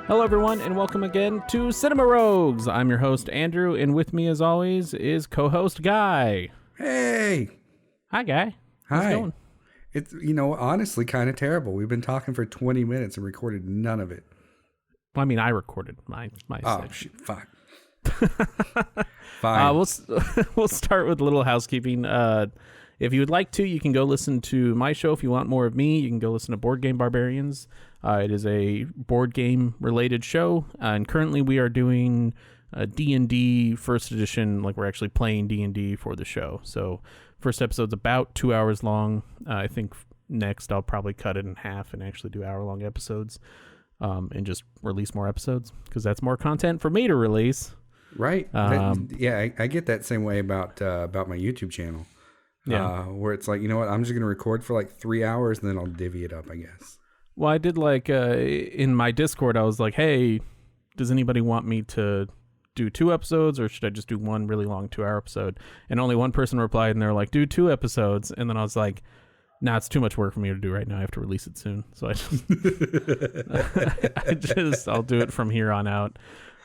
Hello, everyone, and welcome again to Cinema Rogues. I'm your host, Andrew, and with me, as always, is co-host Guy. Hey! Hi, Guy. How's it going? It's, honestly kind of terrible. We've been talking for 20 minutes and recorded none of it. Well, I mean, I recorded my Oh, section. shit. Fine. Fine. We'll start with a little housekeeping. If you would like to, you can go listen to my show. If you want more of me, you can go listen to Board Game Barbarians. It is a board game related show, and currently we are doing a D&D first edition, like we're actually playing D&D for the show. So first episode's about 2 hours long. I think next I'll probably cut it in half and actually do hour-long episodes, and just release more episodes, because that's more content for me to release. Right. I get that same way about my YouTube channel. Yeah. Where it's like, you know what, I'm just going to record for like 3 hours and then I'll divvy it up, I guess. Well, I did in my Discord, I was like, hey, does anybody want me to do 2 episodes, or should I just do one really long 2-hour episode? And only one person replied, and they're like, do 2 episodes. And then I was like, nah, it's too much work for me to do right now. I have to release it soon. So I'll do it from here on out.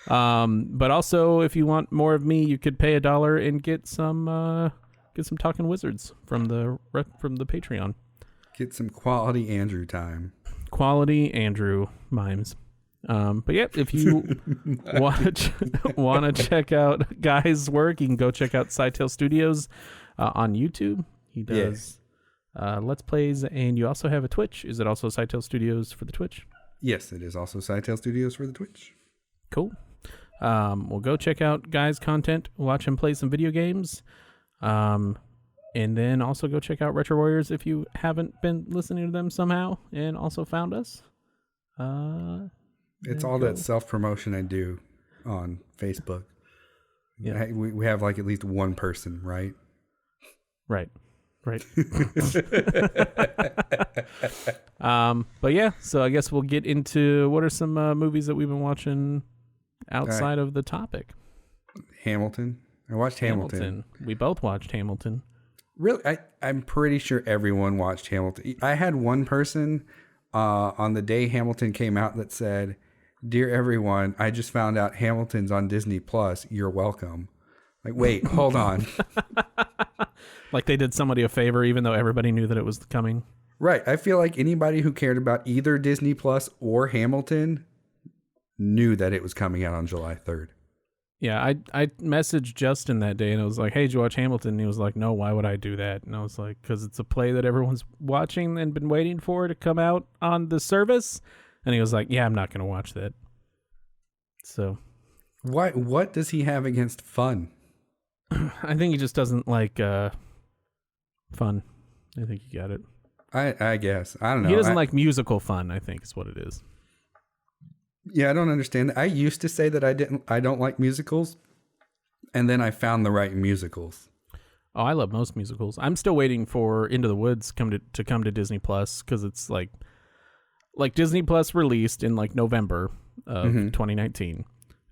But also, if you want more of me, you could pay $1 and get some Talking Wizards from the Patreon. Get some quality Andrew time. Quality Andrew mimes. But yeah, if you want to check out Guy's work, you can go check out Sidetail Studios on YouTube. He does Let's Plays, and you also have a Twitch. Is it also Sidetail Studios for the Twitch? Yes, it is also Sidetail Studios for the Twitch. Cool. We'll go check out Guy's content, watch him play some video games. And then also go check out Retro Warriors if you haven't been listening to them somehow and also found us. It's all that self-promotion I do on Facebook. Yeah. We have like at least one person, right? Right. But yeah, so I guess we'll get into what are some movies that we've been watching outside of the topic. Hamilton. I watched Hamilton. We both watched Hamilton. Really? I'm pretty sure everyone watched Hamilton. I had one person on the day Hamilton came out that said, "Dear everyone, I just found out Hamilton's on Disney Plus. You're welcome." Like, wait, hold on. Like they did somebody a favor, even though everybody knew that it was coming. Right. I feel like anybody who cared about either Disney Plus or Hamilton knew that it was coming out on July 3rd. Yeah, I messaged Justin that day and I was like, hey, did you watch Hamilton? And he was like, no, why would I do that? And I was like, because it's a play that everyone's watching and been waiting for to come out on the service. And he was like, yeah, I'm not going to watch that. So. What does he have against fun? I think he just doesn't like fun. I think you got it. I guess. I don't know. He doesn't like musical fun, I think is what it is. Yeah, I don't understand that. I used to say that I don't like musicals, and then I found the right musicals. Oh, I love most musicals. I'm still waiting for Into the Woods to come to Disney Plus, because it's like Disney Plus released in like November of 2019,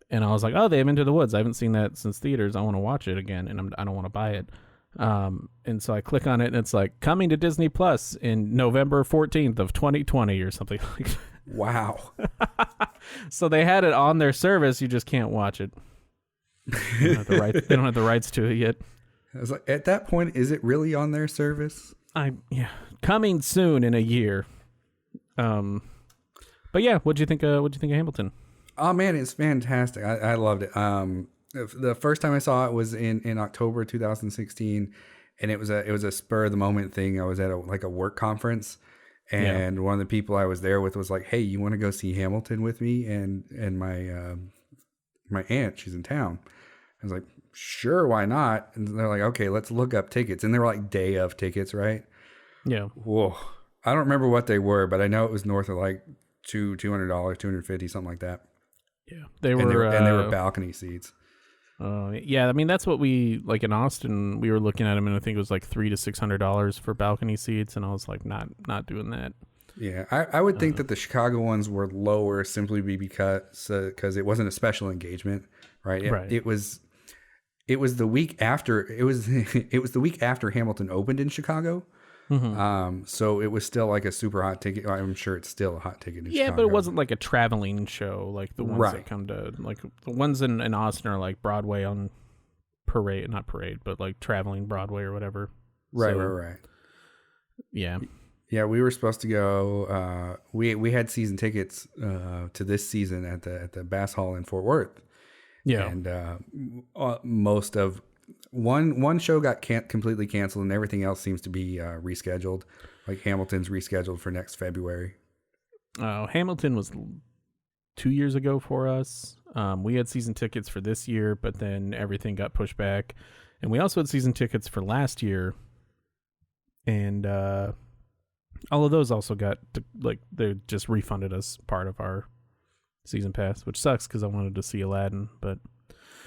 and I was like, oh, they have Into the Woods. I haven't seen that since theaters. I want to watch it again, and I don't want to buy it. And so I click on it, and it's like coming to Disney Plus in November 14th of 2020 or something like that. Wow. So they had it on their service. You just can't watch it. They don't have the rights to it yet. I was like, at that point, is it really on their service? Coming soon in a year. But yeah, what'd you think of Hamilton? Oh man, it's fantastic. I loved it. The first time I saw it was in October 2016, and it was a spur of the moment thing. I was at a work conference. And one of the people I was there with was like, hey, you want to go see Hamilton with me? And my aunt, she's in town. I was like, sure, why not? And they're like, okay, let's look up tickets. And they were like day of tickets, right? Yeah. Whoa. I don't remember what they were, but I know it was north of like $200, $250, something like that. Yeah. They were balcony seats. Yeah, I mean, that's what we, like in Austin, we were looking at them, and I think it was like $300 to $600 for balcony seats, and I was like, not doing that. Yeah, I would think that the Chicago ones were lower simply because it wasn't a special engagement, right? It was the week after it was the week after Hamilton opened in Chicago. So it was still like a super hot ticket. I'm sure it's still a hot ticket in Yeah, Chicago. but it wasn't like a traveling show like the ones that Right. come to, like the ones in Austin are like Broadway on parade, not parade, but like traveling Broadway or whatever. Right, So, right. yeah. Yeah, we were supposed to go. We had season tickets to this season at the Bass Hall in Fort Worth, Yeah. and most of one show got completely canceled, and everything else seems to be rescheduled. Like Hamilton's rescheduled for next February. Hamilton was 2 years ago for us. We had season tickets for this year, but then everything got pushed back. And we also had season tickets for last year. And all of those also got, they just refunded us part of our season pass, which sucks because I wanted to see Aladdin. But,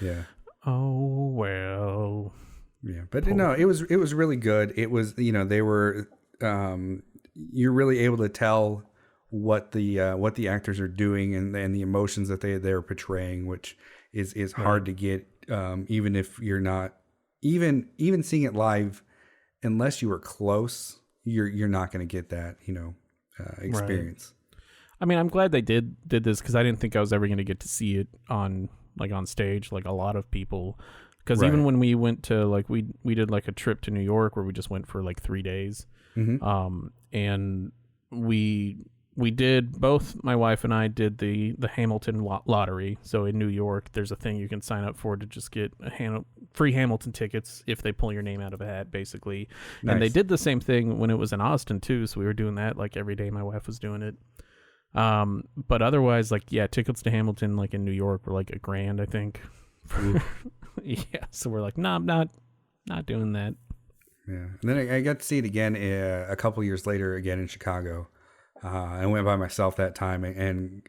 Yeah. oh, well. Yeah. But no, it was really good. It was, they were, you're really able to tell what the actors are doing and the emotions that they're portraying, which is hard to get, even if you're not even seeing it live, unless you were close, you're not going to get that experience. Right. I mean, I'm glad they did this because I didn't think I was ever going to get to see it on stage like a lot of people. Because even when we went to we did like a trip to New York where we just went for like 3 days, and we did, both my wife and I did the Hamilton lottery. So in New York, there's a thing you can sign up for to just get free Hamilton tickets if they pull your name out of a hat, basically. Nice. And they did the same thing when it was in Austin too. So we were doing that like every day. My wife was doing it. But otherwise, tickets to Hamilton like in New York were like $1,000, I think. Yeah. So we're like, no, I'm not doing that. Yeah. And then I got to see it again a couple years later, again in Chicago. I went by myself that time and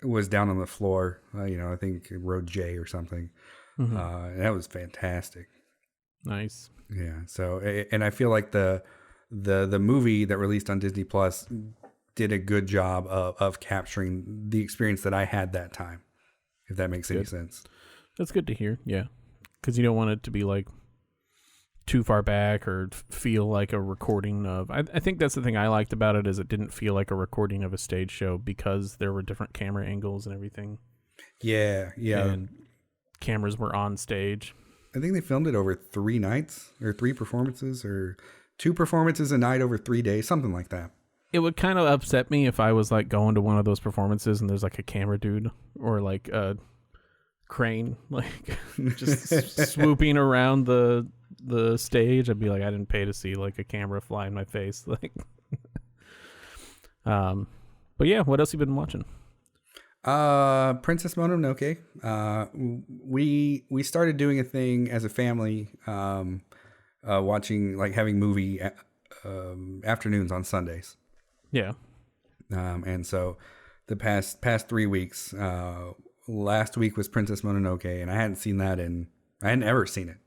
was down on the floor, I think road J or something. And that was fantastic. Nice. Yeah. So, and I feel like the movie that released on Disney Plus did a good job of capturing the experience that I had that time, if that makes any sense. That's good to hear. Yeah. Because you don't want it to be like too far back or feel like a recording of, I think that's the thing I liked about it, is it didn't feel like a recording of a stage show because there were different camera angles and everything. Yeah. And cameras were on stage. I think they filmed it over 3 nights or 3 performances or 2 performances a night over 3 days, something like that. It would kind of upset me if I was like going to one of those performances and there's like a camera dude or like a crane like just swooping around the stage. I'd be like, I didn't pay to see like a camera fly in my face. Like, but yeah, what else you been watching? Princess Mononoke. We started doing a thing as a family, watching, like having movie afternoons on Sundays. Yeah. And so the past 3 weeks, last week was Princess Mononoke, and I hadn't seen that I hadn't ever seen it.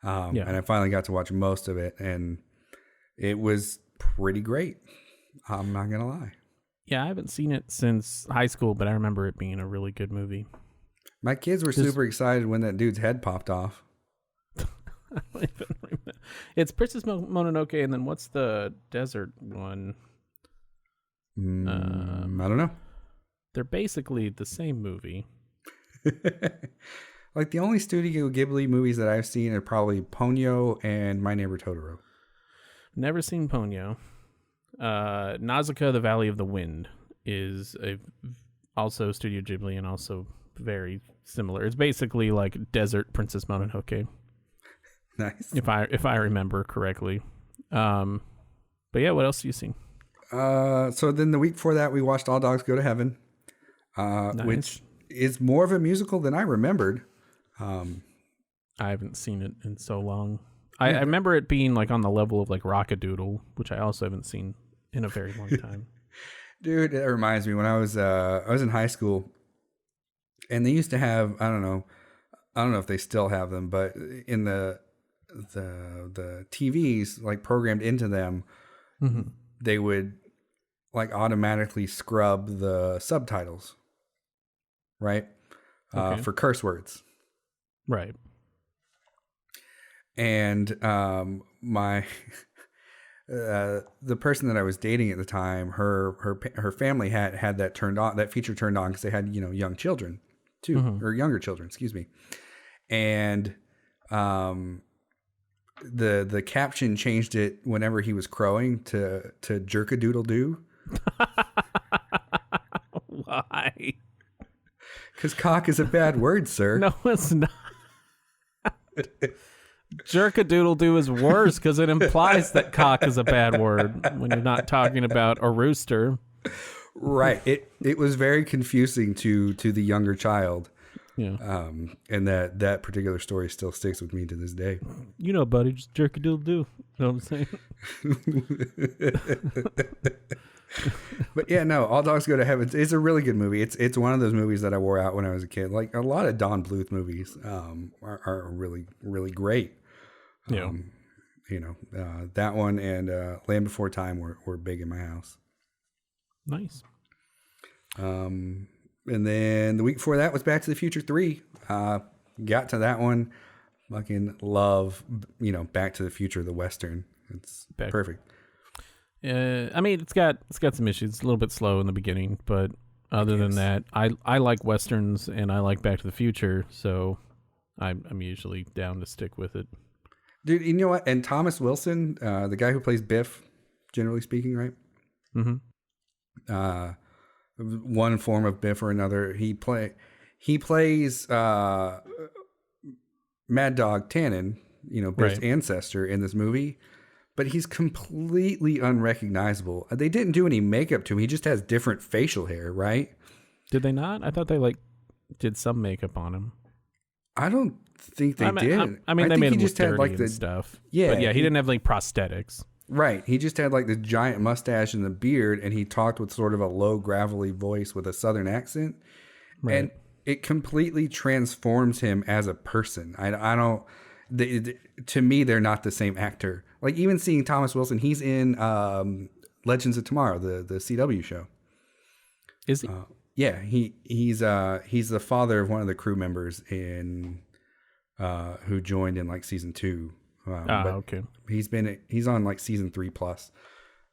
And I finally got to watch most of it, and it was pretty great. I'm not going to lie. Yeah, I haven't seen it since high school, but I remember it being a really good movie. My kids were super excited when that dude's head popped off. I don't even remember. It's Princess Mononoke, and then what's the desert one? I don't know. They're basically the same movie. Like the only Studio Ghibli movies that I've seen are probably Ponyo and My Neighbor Totoro. Never seen Ponyo. Nausicaa, the Valley of the Wind is also Studio Ghibli and also very similar. It's basically like Desert Princess Mononoke. Nice. If I remember correctly. But yeah, what else do you see? So then the week before that, we watched All Dogs Go to Heaven, Nice. which is more of a musical than I remembered. I haven't seen it in so long. I remember it being like on the level of like Rock-a-Doodle, which I also haven't seen in a very long time. Dude, that reminds me when I was in high school, and they used to have, I don't know if they still have them, but in the TVs like programmed into them, they would like automatically scrub the subtitles, right? For curse words. Right. And my the person that I was dating at the time, her family had that turned on, that feature turned on, because they had, young children too, or younger children, excuse me. And the caption changed it whenever he was crowing to jerk-a-doodle-doo. Why? Because cock is a bad word, sir. No, it's not. Jerk-a-doodle-doo is worse because it implies that cock is a bad word when you're not talking about a rooster. Right. It was very confusing to the younger child. Yeah. And that particular story still sticks with me to this day. Buddy, just jerk-a-doodle-doo. You know what I'm saying? But yeah, no, All Dogs Go to Heaven. It's a really good movie. It's one of those movies that I wore out when I was a kid. Like a lot of Don Bluth movies are really, really great. Yeah. That one and Land Before Time were big in my house. Nice. And then the week before that was Back to the Future 3. Got to that one. Fucking love, Back to the Future, the Western. It's perfect. I mean, it's got some issues. It's a little bit slow in the beginning, but other than that, I like Westerns and I like Back to the Future, so I'm usually down to stick with it. Dude, you know what? And Thomas Wilson, the guy who plays Biff, generally speaking, right? Mm-hmm. One form of Biff or another. He plays Mad Dog Tannen, Biff's ancestor in this movie, but he's completely unrecognizable. They didn't do any makeup to him. He just has different facial hair, right? Did they not? I thought they did some makeup on him. I don't think they did. I mean, they made him look dirty and stuff. Yeah, but yeah, he didn't have prosthetics. Right. He just had the giant mustache and the beard, and he talked with sort of a low, gravelly voice with a southern accent. Right. And it completely transforms him as a person. I don't... to me, they're not the same actor. Like, even seeing Thomas Wilson, he's in Legends of Tomorrow, the CW show. Is he? Yeah, he's the father of one of the crew members in who joined in season 2. Okay. He's on season 3 plus.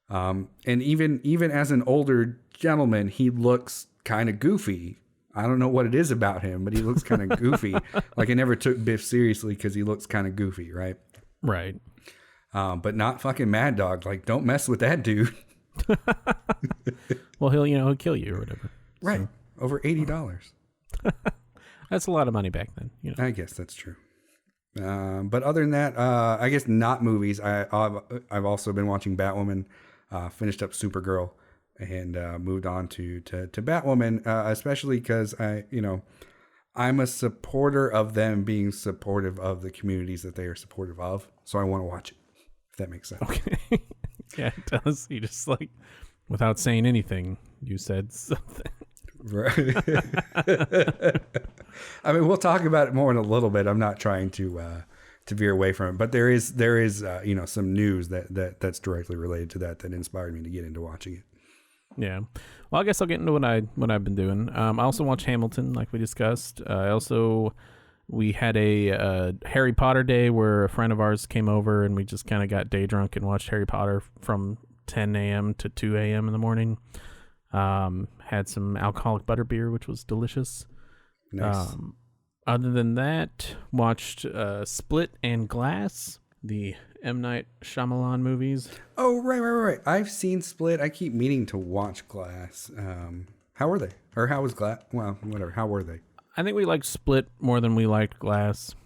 And even as an older gentleman, he looks kind of goofy. I don't know what it is about him, but he looks kind of goofy. I never took Biff seriously because he looks kind of goofy, right? Right. But not fucking Mad Dog. Don't mess with that dude. Well, he'll kill you or whatever. Right. So. Over $80. That's a lot of money back then. I guess that's true. But other than that, I guess not movies. I've also been watching Batwoman, finished up Supergirl, and moved on to Batwoman, especially because I'm a supporter of them being supportive of the communities that they are supportive of. So I want to watch it, if that makes sense. Okay. Yeah, it does. You just without saying anything, you said something. Right. I mean, we'll talk about it more in a little bit. I'm not trying to veer away from it, but there is some news that's directly related to that inspired me to get into watching it. Yeah. Well, I guess I'll get into what I've been doing. I also watched Hamilton, like we discussed. We had a Harry Potter day where a friend of ours came over and we just kind of got day drunk and watched Harry Potter from 10 a.m. to 2 a.m. in the morning. Had some alcoholic butterbeer, which was delicious. Nice. Other than that, watched Split and Glass, the M. Night Shyamalan movies. Oh, right. I've seen Split. I keep meaning to watch Glass. How were they? Or how was Glass? Well, whatever. How were they? I think we liked Split more than we liked Glass.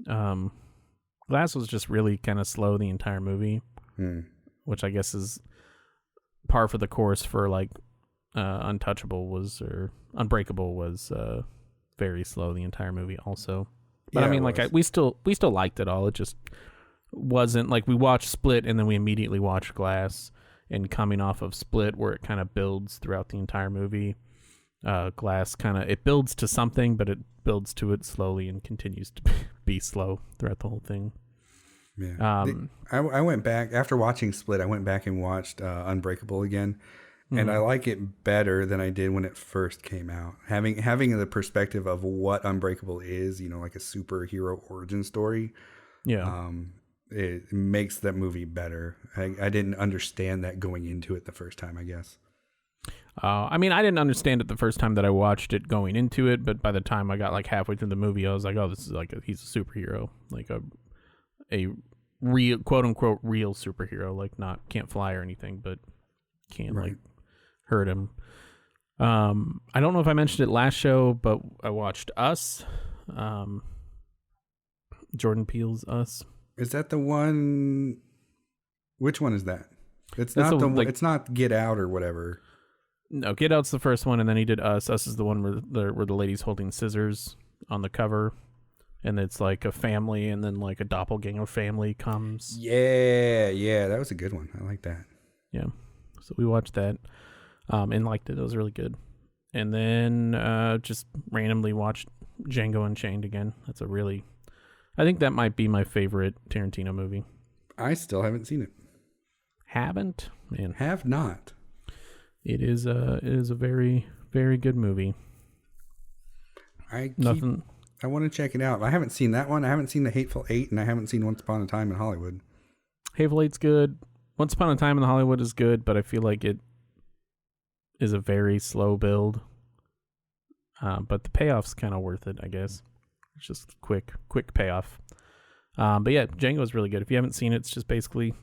Glass was just really kind of slow the entire movie, which I guess is par for the course for Unbreakable was very slow the entire movie also. But yeah, I mean, we still liked it all. It just wasn't we watched Split and then we immediately watched Glass, and coming off of Split where it kind of builds throughout the entire movie, Glass it builds to something, but it builds to it slowly and continues to be slow throughout the whole thing. Yeah. I went back after watching Split. I went back and watched Unbreakable again. And I like it better than I did when it first came out. Having the perspective of what Unbreakable is, like a superhero origin story. Yeah. it makes that movie better. I didn't understand that going into it the first time, I guess. I mean, I didn't understand it the first time that I watched it going into it, but by the time I got like halfway through the movie, I was like, oh, this is like he's a superhero, like a real, quote unquote, real superhero, like not can't fly or anything, but can't like hurt him. I don't know if I mentioned it last show, but I watched Us. Jordan Peele's Us. Is that the one? Which one is that? It's That's not the, the. like, It's not Get Out or whatever. No, Get Out's the first one, and then he did Us. Us is the one where the lady's holding scissors on the cover, and it's like a family, and then like a doppelganger family comes. Yeah, that was a good one. I like that. Yeah, so we watched that, and liked it. It was really good. And then just randomly watched Django Unchained again. I think that might be my favorite Tarantino movie. I still haven't seen it. Haven't? Man. Have not. It is a very, very good movie. I want to check it out. I haven't seen that one. I haven't seen The Hateful Eight, and I haven't seen Once Upon a Time in Hollywood. Hateful Eight's good. Once Upon a Time in Hollywood is good, but I feel like it is a very slow build. But the payoff's kind of worth it, I guess. It's just quick payoff. But yeah, Django's really good. If you haven't seen it, it's just basically,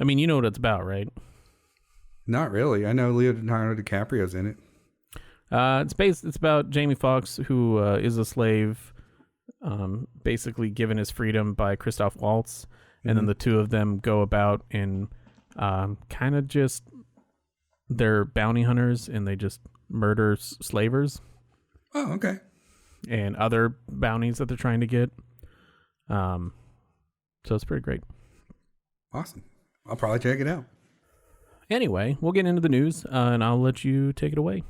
I mean, you know what it's about, right? Not really. I know Leonardo DiCaprio's in it. It's about Jamie Foxx, who is a slave, basically given his freedom by Christoph Waltz, and then the two of them go about in kind of just they're bounty hunters, and they just murder slavers. Oh, okay. And other bounties that they're trying to get. So it's pretty great. Awesome. I'll probably check it out. Anyway, we'll get into the news, and I'll let you take it away.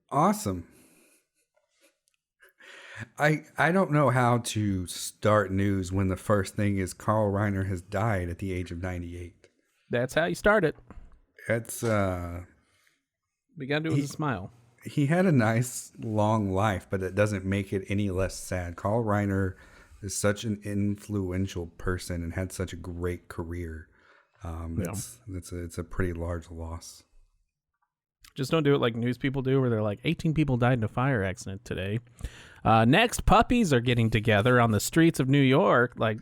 Awesome. I don't know how to start news when the first thing is Carl Reiner has died at the age of 98. That's how you start it. It's we gotta do it with a smile. He had a nice long life, but it doesn't make it any less sad. Carl Reiner is such an influential person and had such a great career. It's a pretty large loss. Just don't do it like news people do, where they're like, 18 people died in a fire accident today. Next, puppies are getting together on the streets of New York. Like,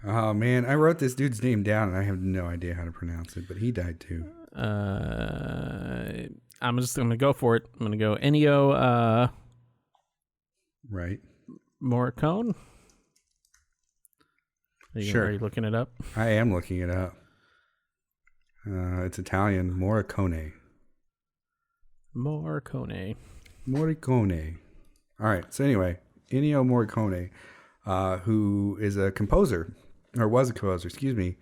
oh man, I wrote this dude's name down and I have no idea how to pronounce it, but he died too. I'm gonna go for it. I'm gonna go Ennio. Right. Morricone. Sure. Are you looking it up? I am looking it up. It's Italian. Morricone. Morricone. All right. So anyway, Ennio Morricone, who is a composer, or was a composer, excuse me.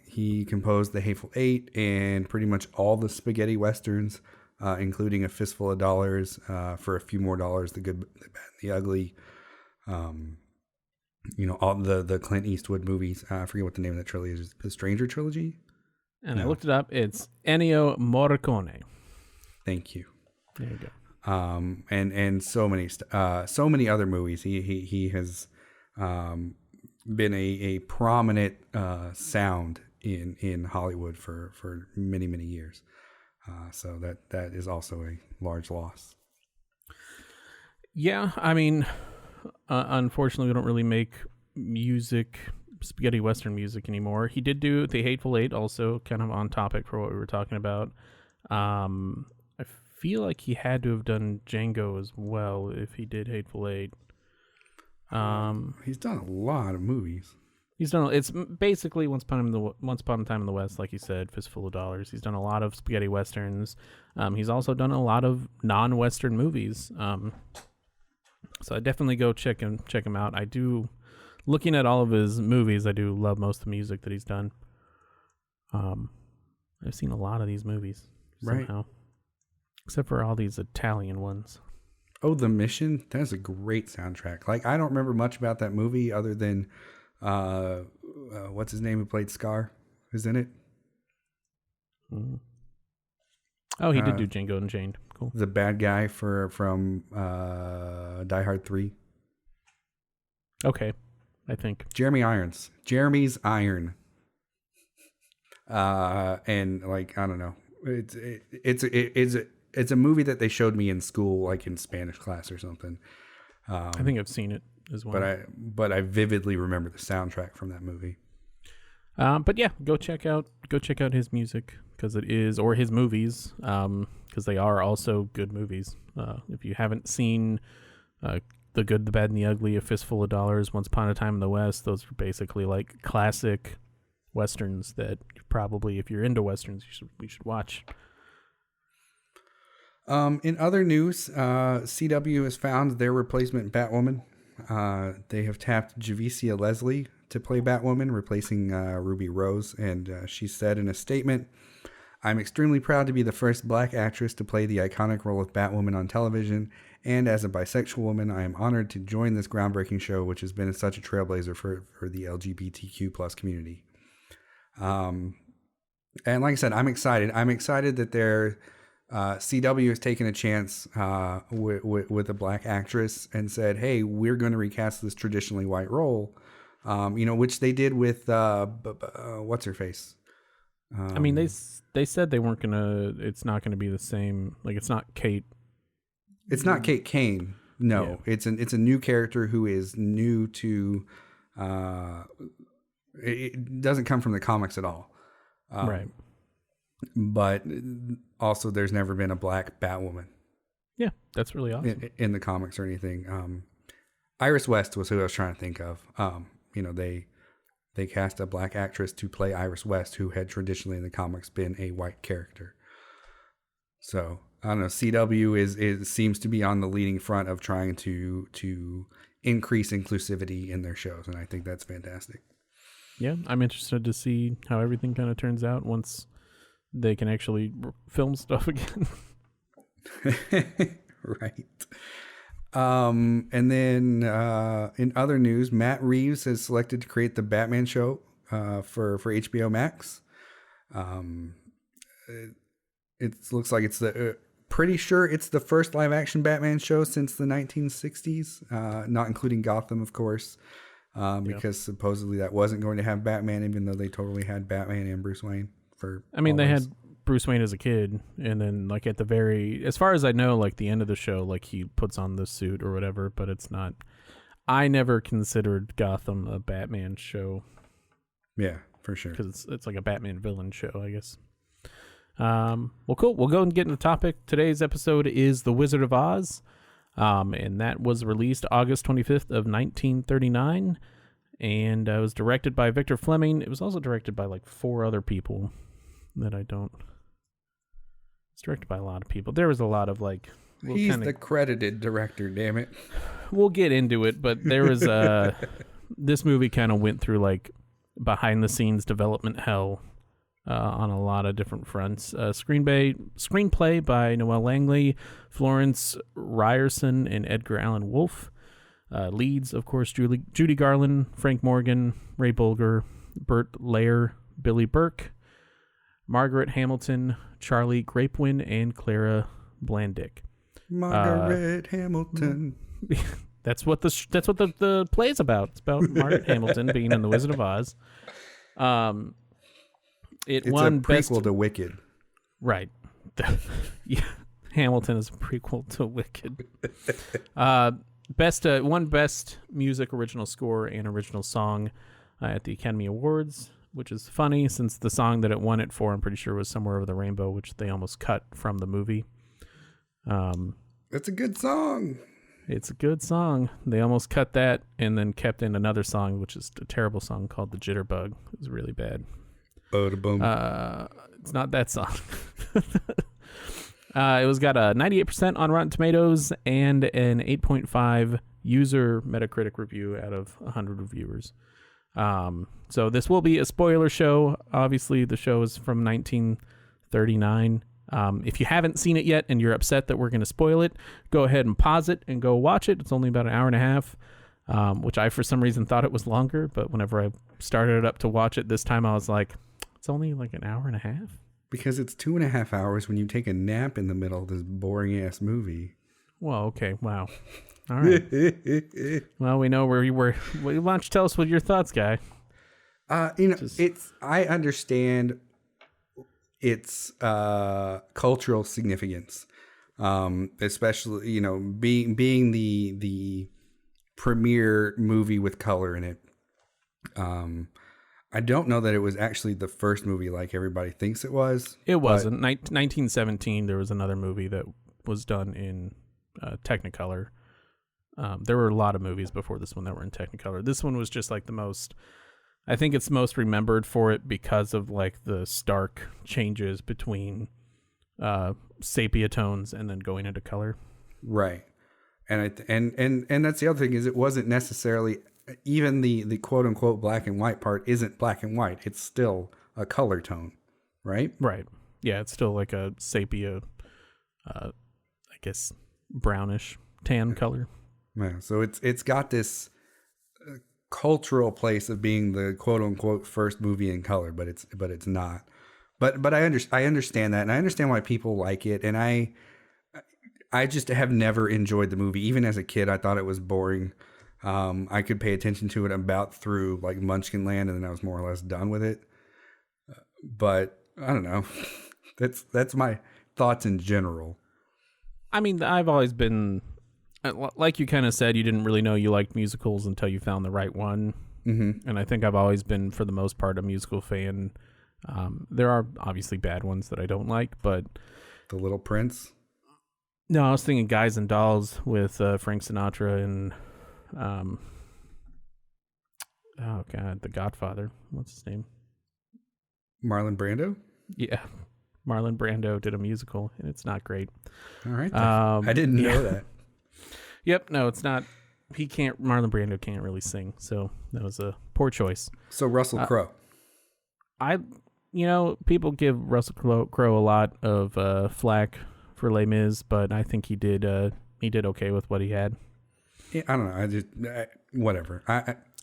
He composed The Hateful Eight and pretty much all the spaghetti westerns, including A Fistful of Dollars, For a Few More Dollars, The Good, the Bad, the Ugly. All the Clint Eastwood movies. I forget what the name of that trilogy is. The Stranger Trilogy? And no. I looked it up. It's Ennio Morricone. Thank you. There you go. And so many other movies. He has been a prominent sound in Hollywood for many years. So that is also a large loss. Yeah, I mean, unfortunately, we don't really make spaghetti western music anymore. He did do The Hateful Eight, also kind of on topic for what we were talking about. I feel like he had to have done Django as well if he did Hateful Eight. He's done a lot of movies. It's basically Once Upon a Time in the West, like you said, Fistful of Dollars. He's done a lot of spaghetti westerns. He's also done a lot of non-western movies. So I definitely go check him out. I do, looking at all of his movies, I do love most of the music that he's done. I've seen a lot of these movies somehow, right? Except for all these Italian ones. Oh, The Mission. That's a great soundtrack. Like, I don't remember much about that movie other than what's his name who played Scar is in it. Mm-hmm. Oh, he did do Django Unchained. Cool. The bad guy from Die Hard 3. Okay. I think. Jeremy's Iron. And like, I don't know. It's a movie that they showed me in school, like in Spanish class or something. I think I've seen it as well. But I vividly remember the soundtrack from that movie. But yeah, go check out his music or his movies, because they are also good movies. If you haven't seen The Good, the Bad, and the Ugly, A Fistful of Dollars, Once Upon a Time in the West, those are basically like classic westerns that probably, if you're into westerns, you should watch. In other news, CW has found their replacement Batwoman. They have tapped Javicia Leslie to play Batwoman, replacing Ruby Rose, and she said in a statement, "I'm extremely proud to be the first black actress to play the iconic role of Batwoman on television, and as a bisexual woman, I am honored to join this groundbreaking show, which has been such a trailblazer for the LGBTQ plus community." And like I said, I'm excited. I'm excited that CW has taken a chance with a black actress and said, "Hey, we're going to recast this traditionally white role," which they did with what's her face. I mean, they said they weren't gonna. It's not gonna be the same. Like, it's not Kate. It's not Kate Kane. No, yeah. It's a new character who is new to. It doesn't come from the comics at all. Right. But also, there's never been a black Batwoman. Yeah, that's really awesome. In the comics or anything. Iris West was who I was trying to think of. They cast a black actress to play Iris West, who had traditionally in the comics been a white character. So I don't know. CW seems to be on the leading front of trying to increase inclusivity in their shows, and I think that's fantastic. Yeah, I'm interested to see how everything kind of turns out once they can actually film stuff again. Right. And then in other news, Matt Reeves is selected to create the Batman show for HBO Max. It looks like it's pretty sure it's the first live action Batman show since the 1960s, not including Gotham, of course, because supposedly that wasn't going to have Batman, even though they totally had Batman and Bruce Wayne. They had Bruce Wayne as a kid, and then like at the very, as far as I know, like the end of the show, like he puts on the suit or whatever, but it's not. I never considered Gotham a Batman show. Yeah, for sure. Because it's like a Batman villain show, I guess. Well, cool. We'll go and get into the topic. Today's episode is The Wizard of Oz, and that was released August 25th of 1939, and it was directed by Victor Fleming. It was also directed by like 4 other people that I don't. It's directed by a lot of people. There was a lot of like. He's the credited director, damn it. We'll get into it, but there was this movie kind of went through like behind the scenes development hell on a lot of different fronts. Screenplay by Noel Langley, Florence Ryerson, and Edgar Allan Wolfe. Leads, of course, Judy Garland, Frank Morgan, Ray Bolger, Burt Lair, Billy Burke, Margaret Hamilton, Charlie Grapewin, and Clara Blandick. Margaret Hamilton. That's what the play is about. It's about Margaret Hamilton being in The Wizard of Oz. It's won a prequel to Wicked. Right. Yeah. Hamilton is a prequel to Wicked. Won Best Music, Original Score, and Original Song at the Academy Awards, which is funny since the song that it won it for, I'm pretty sure, was Somewhere Over the Rainbow, which they almost cut from the movie. It's a good song. It's a good song. They almost cut that and then kept in another song, which is a terrible song called The Jitterbug. It was really bad. It's not that song. It was got a 98% on Rotten Tomatoes and an 8.5 user Metacritic review out of 100 reviewers. So this will be a spoiler show. Obviously, the show is from 1939. If you haven't seen it yet and you're upset that we're going to spoil it, go ahead and pause it and go watch it. It's only about an hour and a half, which I, for some reason, thought it was longer. But whenever I started it up to watch it this time, I was like, it's only like an hour and a half. Because it's 2.5 hours when you take a nap in the middle of this boring ass movie. Well, okay. Wow. All right. Well, we know where you were. Why don't you tell us what your thoughts, guy? I understand its cultural significance, especially being the premiere movie with color in it. I don't know that it was actually the first movie like everybody thinks it was. It wasn't. 1917, there was another movie that was done in Technicolor. There were a lot of movies before this one that were in Technicolor. This one was just like the most, I think it's most remembered for it because of like the stark changes between sepia tones and then going into color. Right. And that's the other thing is it wasn't necessarily even the quote unquote black and white part isn't black and white. It's still a color tone, right? Right. Yeah, it's still like a sepia, I guess brownish tan color. Yeah. So it's got this cultural place of being the quote unquote first movie in color, but it's not. But I understand that, and I understand why people like it, and I just have never enjoyed the movie. Even as a kid, I thought it was boring. I could pay attention to it about through like Munchkin Land, and then I was more or less done with it. But I don't know. That's my thoughts in general. I mean, I've always been, like you kind of said, you didn't really know you liked musicals until you found the right one. Mm-hmm. And I think I've always been, for the most part, a musical fan. There are obviously bad ones that I don't like, but The Little Prince. No, I was thinking Guys and Dolls with Frank Sinatra and oh god, The Godfather. What's his name? Marlon Brando? Yeah. Marlon Brando did a musical and it's not great. All right. I didn't know that. Yep, no, it's not. Marlon Brando can't really sing, so that was a poor choice. So Russell Crowe. People give Russell Crowe a lot of flack for Les Mis, but I think he did okay with what he had. Yeah, I don't know. Whatever.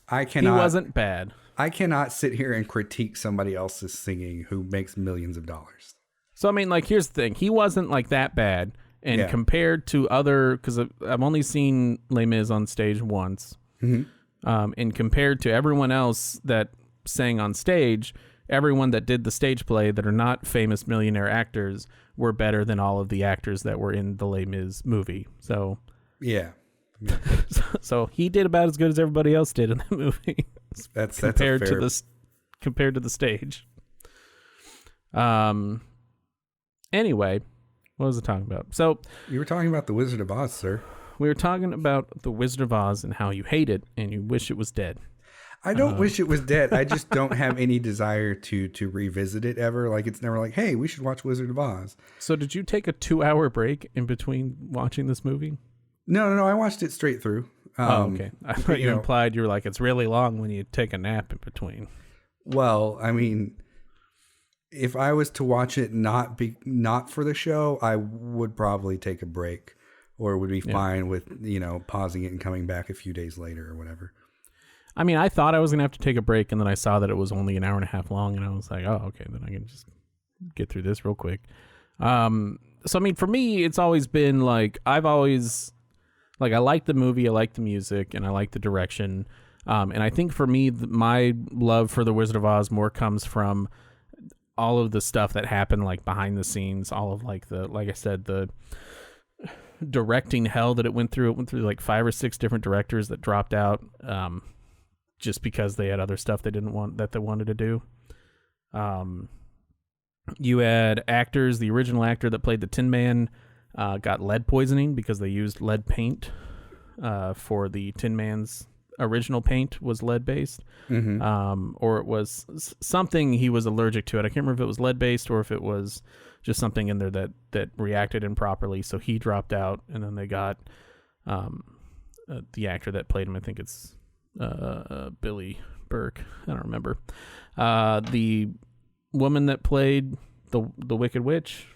I cannot. He wasn't bad. I cannot sit here and critique somebody else's singing who makes millions of dollars. So I mean, like, here's the thing: he wasn't like that bad, and compared to other, because I've only seen Les Mis on stage once, and compared to everyone else that sang on stage, everyone that did the stage play that are not famous millionaire actors were better than all of the actors that were in the Les Mis movie. So yeah. So he did about as good as everybody else did in the movie. That's compared to the stage. Anyway, what was I talking about? So you were talking about The Wizard of Oz, sir. We were talking about The Wizard of Oz and how you hate it and you wish it was dead. I don't wish it was dead. I just don't have any desire to revisit it ever. Like, it's never like, hey, we should watch Wizard of Oz. So did you take a 2-hour break in between watching this movie? No. I watched it straight through. Okay. I thought you implied you were like, it's really long when you take a nap in between. Well, I mean, if I was to watch it not for the show, I would probably take a break, or would be fine with, pausing it and coming back a few days later or whatever. I mean, I thought I was going to have to take a break, and then I saw that it was only an hour and a half long, and I was like, oh, okay, then I can just get through this real quick. So, I mean, for me, it's always been like, I like the movie, I like the music, and I like the direction. And I think for me, my love for The Wizard of Oz more comes from all of the stuff that happened, like, behind the scenes, all of, like I said, the directing hell that it went through. It went through, like, 5 or 6 different directors that dropped out, just because they had other stuff they wanted to do. You had actors. The original actor that played the Tin Man got lead poisoning because they used lead paint for the Tin Man's original paint was lead based, or it was something he was allergic to. I can't remember if it was lead based or if it was just something in there that reacted improperly. So he dropped out, and then they got the actor that played him. I think it's Billy Burke. I don't remember. The woman that played the Wicked Witch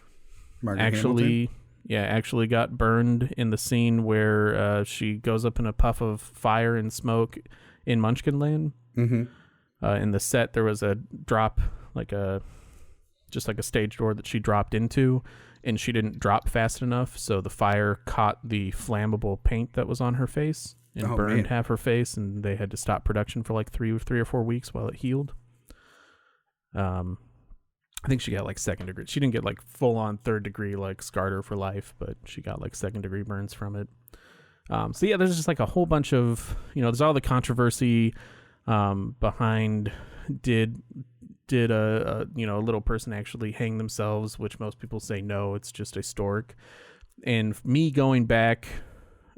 Margaret Hamilton? actually got burned in the scene where she goes up in a puff of fire and smoke in Munchkin Land. In the set, there was a drop, just like a stage door that she dropped into, and she didn't drop fast enough, so the fire caught the flammable paint that was on her face and burned half her face, and they had to stop production for like three or 4 weeks while it healed. I think she got like 2nd degree. She didn't get like full on 3rd degree, like scarred her for life, but she got like 2nd degree burns from it. So yeah, there's just like a whole bunch of, there's all the controversy behind did a little person actually hang themselves, which most people say no, it's just a stork. And me going back,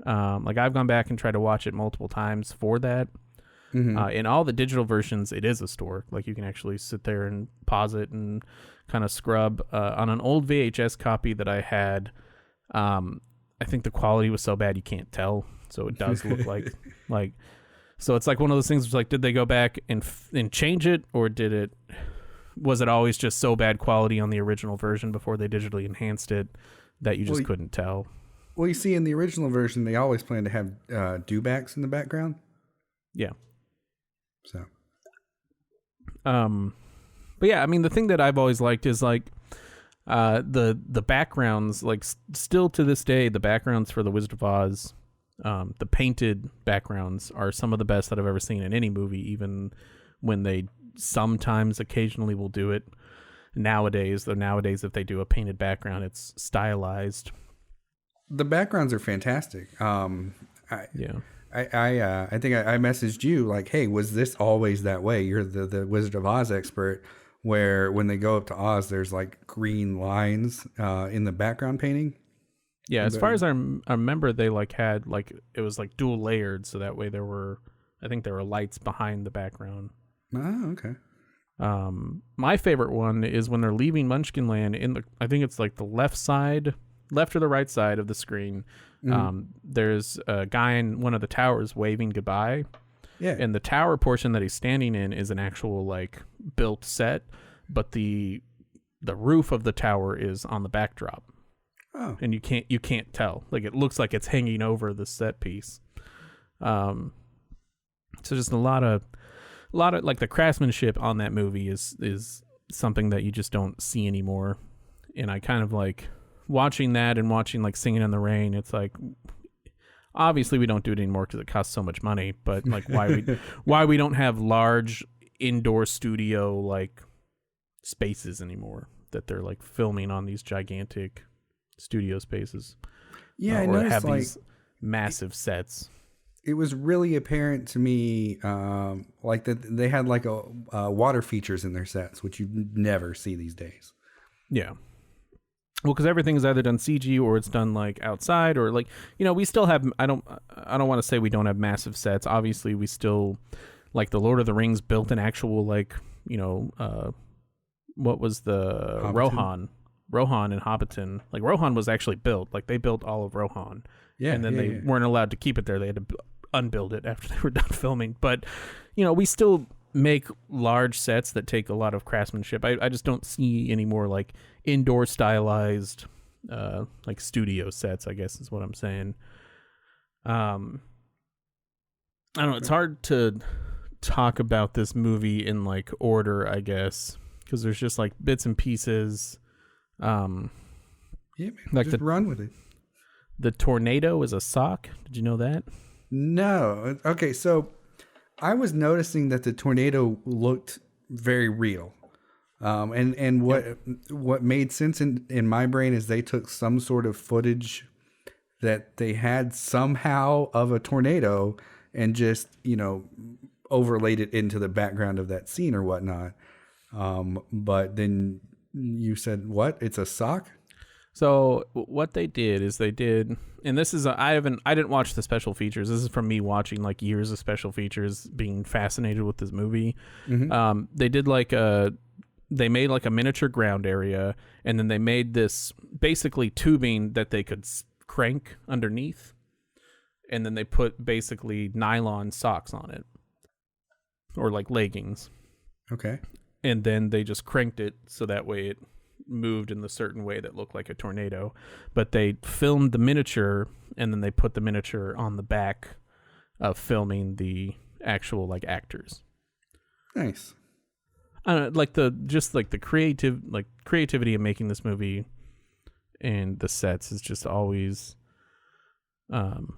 like I've gone back and tried to watch it multiple times for that. In all the digital versions, it is a stork. Like you can actually sit there and pause it and kind of scrub. On an old VHS copy that I had, I think the quality was so bad you can't tell. So it does look like so it's like one of those things. Like, did they go back and change it, or was it always just so bad quality on the original version before they digitally enhanced it that you just couldn't tell? Well, you see, in the original version, they always plan to have dewbacks in the background. Yeah. So, but yeah, I mean, the thing that I've always liked is like the backgrounds, like still to this day, the backgrounds for the Wizard of Oz, the painted backgrounds are some of the best that I've ever seen in any movie, even when they sometimes occasionally will do it nowadays. Though nowadays, if they do a painted background, it's stylized. The backgrounds are fantastic. I think I messaged you like, hey, was this always that way? You're the Wizard of Oz expert, where when they go up to Oz, there's like green lines in the background painting. Yeah, as far as I remember, they like had like, it was like dual layered, so that way I think there were lights behind the background. Oh, okay. My favorite one is when they're leaving Munchkinland I think it's like the left or the right side of the screen. There's a guy in one of the towers waving goodbye. Yeah. And the tower portion that he's standing in is an actual like built set, but the roof of the tower is on the backdrop. Oh. And you can't tell. Like it looks like it's hanging over the set piece. So just a lot of like the craftsmanship on that movie is something that you just don't see anymore. And I kind of like watching that and watching like Singing in the Rain. It's like, obviously we don't do it anymore because it costs so much money, but like why we don't have large indoor studio like spaces anymore, that they're like filming on these gigantic studio spaces. Yeah, I noticed have like these massive sets. It was really apparent to me, like that they had like a water features in their sets, which you never see these days. Yeah. Well, because everything is either done CG or it's done like outside, or like, we still have. I don't want to say we don't have massive sets. Obviously, we still, like the Lord of the Rings built an actual like, what was the Hobbiton? Rohan and Hobbiton. Like Rohan was actually built. Like they built all of Rohan. Yeah. And then they weren't allowed to keep it there. They had to unbuild it after they were done filming. But, we still make large sets that take a lot of craftsmanship. I just don't see any more like indoor stylized like studio sets, I guess is what I'm saying. I don't know, it's hard to talk about this movie in like order, I guess, because there's just like bits and pieces. Yeah, man, like just run with it. The tornado is a sock. Did you know that? No. Okay, so I was noticing that the tornado looked very real. And what made sense in my brain is they took some sort of footage that they had somehow of a tornado and just, overlaid it into the background of that scene or whatnot. But then you said, what? It's a sock? So what they did is and this is I didn't watch the special features. This is from me watching like years of special features, being fascinated with this movie. Mm-hmm. They made like a miniature ground area, and then they made this basically tubing that they could crank underneath, and then they put basically nylon socks on it, or like leggings. Okay. And then they just cranked it so that way it moved in the certain way that looked like a tornado. But they filmed the miniature, and then they put the miniature on the back of filming the actual like actors. Nice. I don't know, like the creativity of making this movie and the sets has just always gotten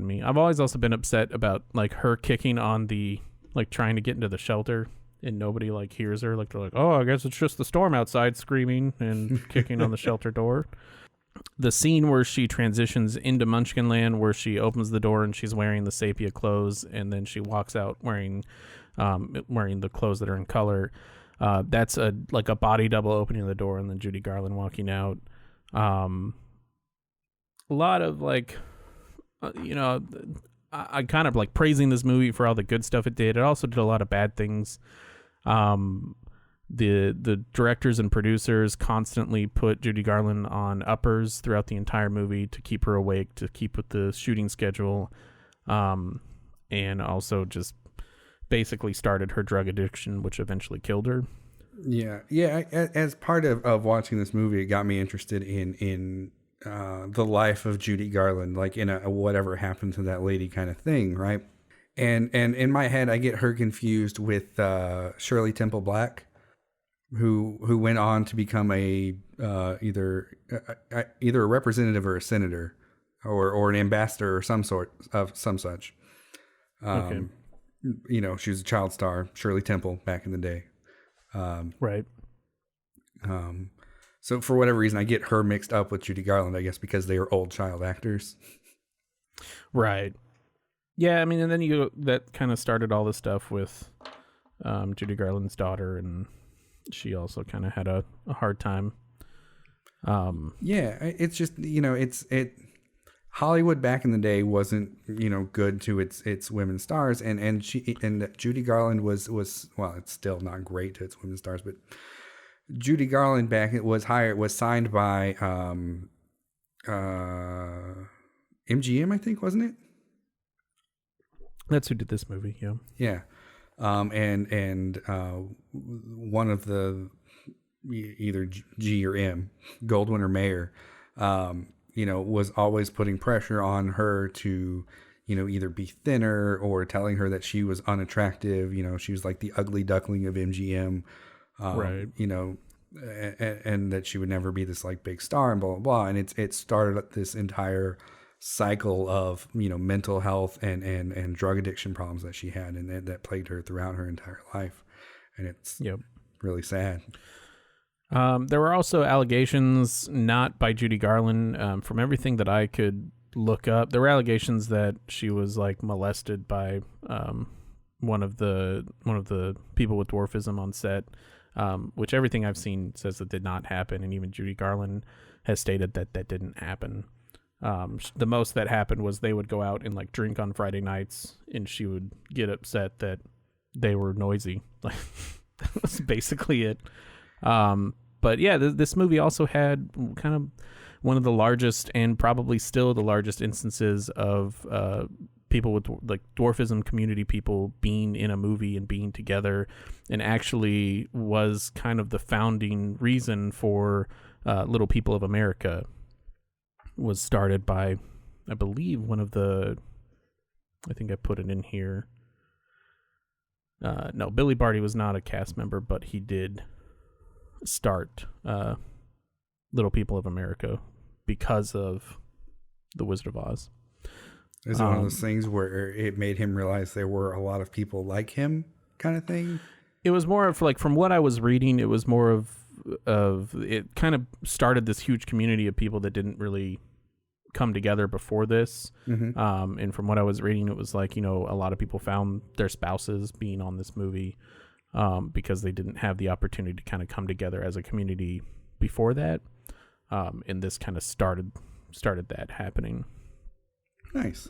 me. I've always also been upset about like her kicking on the, like, trying to get into the shelter and nobody like hears her. Like, they're like, oh, I guess it's just the storm outside, screaming and kicking on the shelter door. The scene where she transitions into Munchkinland, where she opens the door and she's wearing the sepia clothes, and then she walks out wearing the clothes that are in color. That's a body double opening the door and then Judy Garland walking out. A lot of like, I kind of like praising this movie for all the good stuff it did. It also did a lot of bad things. The directors and producers constantly put Judy Garland on uppers throughout the entire movie to keep her awake, to keep with the shooting schedule, and also just basically started her drug addiction, which eventually killed her. Yeah. As part of watching this movie, it got me interested in the life of Judy Garland, like in a whatever happened to that lady kind of thing, right? And in my head, I get her confused with Shirley Temple Black, who went on to become either a representative or a senator, or an ambassador or some such. Okay. She was a child star, Shirley Temple, back in the day. Right. So for whatever reason, I get her mixed up with Judy Garland, I guess, because they are old child actors. Right. Yeah, I mean, and then that kind of started all this stuff with Judy Garland's daughter, and she also kind of had a hard time. Yeah, it's just, Hollywood back in the day wasn't, good to its women stars, and Judy Garland was well, it's still not great to its women stars, but Judy Garland was signed by MGM, I think, wasn't it? That's who did this movie, yeah. Yeah. And one of the either G or M, Goldwyn or Mayer, was always putting pressure on her to, either be thinner or telling her that she was unattractive. She was like the ugly duckling of MGM, right. And that she would never be this like big star and blah, blah, blah. And it started this entire cycle of mental health and drug addiction problems that she had, and that plagued her throughout her entire life, and it's really sad. There were also allegations, not by Judy Garland, from everything that I could look up. There were allegations that she was like molested by one of the people with dwarfism on set, which everything I've seen says that did not happen, and even Judy Garland has stated that didn't happen. The most that happened was they would go out and like drink on Friday nights, and she would get upset that they were noisy. Like, that was basically it. But yeah, this movie also had kind of one of the largest, and probably still the largest, instances of people with like dwarfism community people being in a movie and being together, and actually was kind of the founding reason for Little People of America. Was started by, I believe, I think I put it in here. No, Billy Barty was not a cast member, but he did start Little People of America because of The Wizard of Oz. Is it one of those things where it made him realize there were a lot of people like him, kind of thing? It was more of like, from what I was reading, it was more of it kind of started this huge community of people that didn't really come together before this. Mm-hmm. And from what I was reading, it was like, a lot of people found their spouses being on this movie because they didn't have the opportunity to kind of come together as a community before that. And this kind of started that happening. Nice.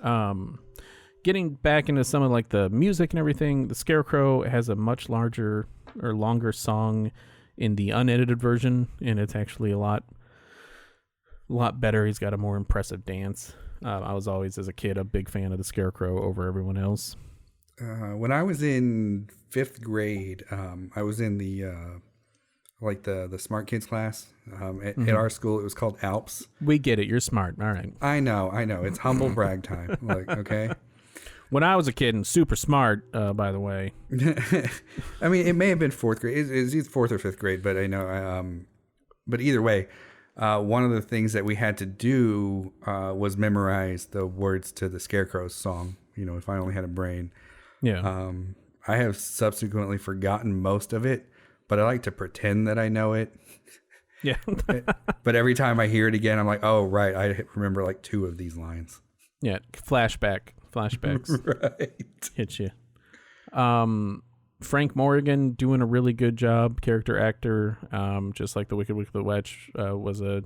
Getting back into some of like the music and everything, The Scarecrow has a much longer song in the unedited version, and it's actually a lot better. He's got a more impressive dance. I was always, as a kid, a big fan of the Scarecrow over everyone else. When I was in 5th grade, I was in the the smart kids class. At our school, it was called Alps. We get it. You're smart. All right. I know. It's humble brag time. Okay. When I was a kid and super smart, by the way. I mean, it may have been 4th grade. It's either 4th or 5th grade, but I know but either way, one of the things that we had to do was memorize the words to the Scarecrow's song. If I only had a brain. Yeah. I have subsequently forgotten most of it, but I like to pretend that I know it. Yeah. But every time I hear it again, I'm like, oh, right. I remember like 2 of these lines. Yeah. Flashbacks Right. hit you. Frank Morgan doing a really good job, character actor. Just like the Wicked Witch was a